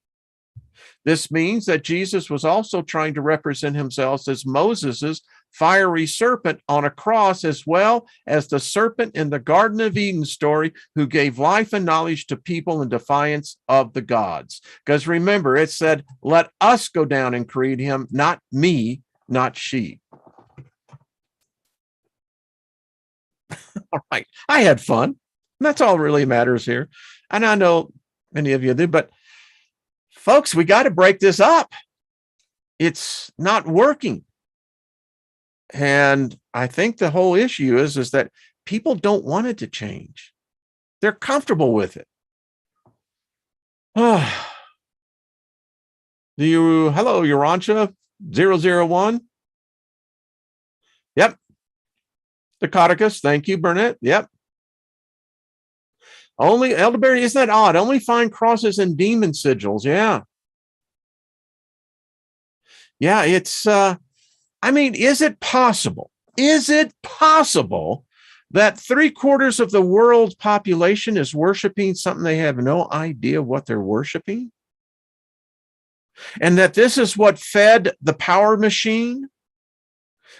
This means that Jesus was also trying to represent himself as Moses's fiery serpent on a cross, as well as the serpent in the Garden of Eden story who gave life and knowledge to people in defiance of the gods. Because remember, it said, let us go down and create him, not me, not she. All right. I had fun. And that's all really matters here. And I know many of you do, but folks, we got to break this up. It's not working. And I think the whole issue is that people don't want it to change. They're comfortable with it. Hello, Urantia 001. Yep. The codicus. Thank you, Burnett. Yep. Only elderberry, isn't that odd? Only find crosses and demon sigils. Yeah. Yeah, it's I mean, is it possible? Is it possible that 3/4 of the world's population is worshiping something they have no idea what they're worshiping? And that this is what fed the power machine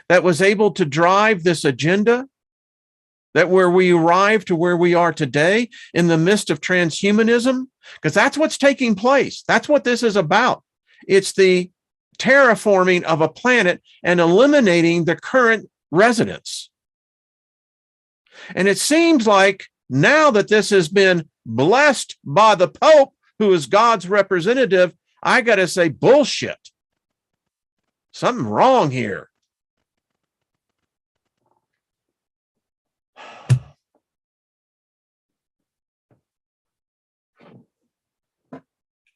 that was able to drive this agenda, that where we arrived to where we are today in the midst of transhumanism? Because that's what's taking place. That's what this is about. It's the terraforming of a planet and eliminating the current residents. And it seems like now that this has been blessed by the Pope, who is God's representative, I got to say, bullshit. Something wrong here.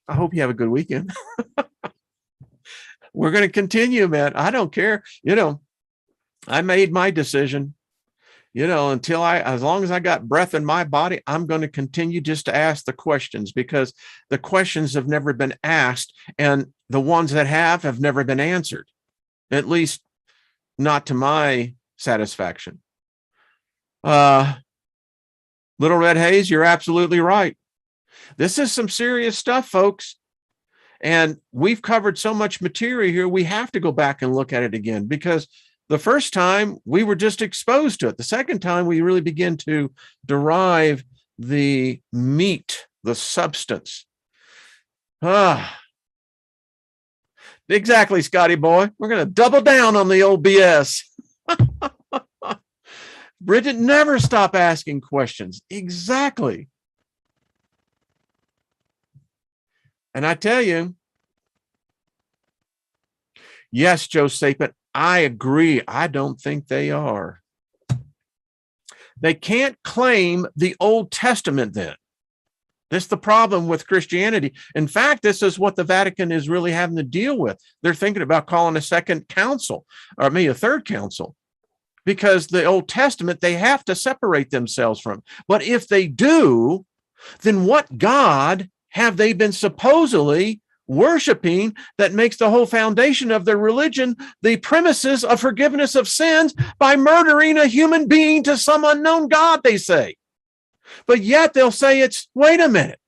I hope you have a good weekend. We're going to continue, man. I don't care. I made my decision, until as long as I got breath in my body, I'm going to continue just to ask the questions, because the questions have never been asked, and the ones that have never been answered, at least not to my satisfaction. Little Red Haze, you're absolutely right. This is some serious stuff, folks. And we've covered so much material here, we have to go back and look at it again, because the first time we were just exposed to it. The second time we really begin to derive the meat, the substance. Exactly, Scotty boy. We're going to double down on the old BS. Bridget, never stop asking questions. Exactly. And I tell you, yes, Joe Sapent, I agree. I don't think they are. They can't claim the Old Testament then. This is the problem with Christianity. In fact, this is what the Vatican is really having to deal with. They're thinking about calling a second council, or maybe a third council, because the Old Testament, they have to separate themselves from. But if they do, then what God have they been supposedly worshiping that makes the whole foundation of their religion the premises of forgiveness of sins by murdering a human being to some unknown God, they say. But yet they'll say wait a minute,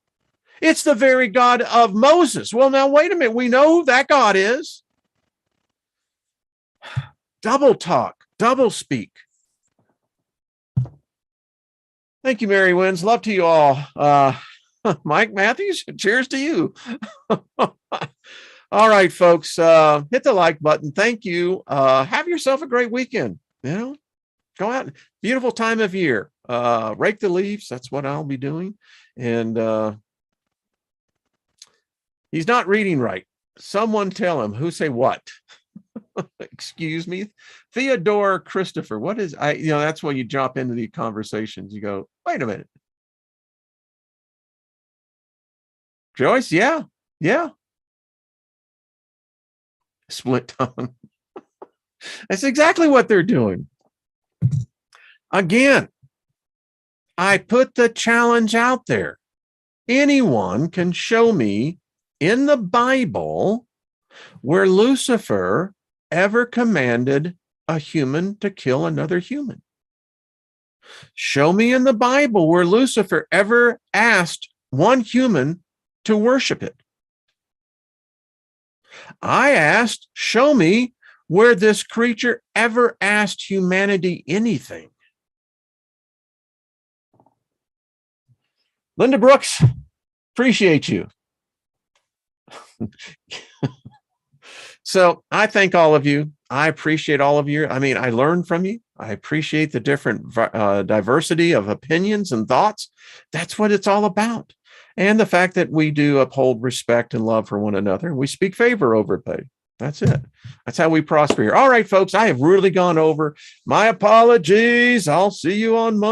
it's the very God of Moses. Well, now, wait a minute. We know who that God is. Double talk, double speak. Thank you, Mary Wins. Love to you all. Mike Matthews, cheers to you. All right, folks, hit the like button. Thank you. Have yourself a great weekend. Go out. Beautiful time of year. Rake the leaves. That's what I'll be doing. And He's not reading right. Someone tell him. Who say what? Excuse me, Theodore Christopher. What is I? You know, that's when you jump into the conversations. You go, wait a minute, Joyce. Yeah, yeah. Split tongue. That's exactly what they're doing. Again, I put the challenge out there. Anyone can show me in the Bible where Lucifer ever commanded a human to kill another human. Show me in the Bible where Lucifer ever asked one human to worship it. I asked, show me where this creature ever asked humanity anything. Linda Brooks, appreciate you. So I thank all of you. I appreciate all of you. I mean, I learned from you. I appreciate the different diversity of opinions and thoughts. That's what it's all about. And the fact that we do uphold respect and love for one another. We speak favor over everybody. That's it. That's how we prosper here. All right, folks, I have really gone over. My apologies. I'll see you on Monday.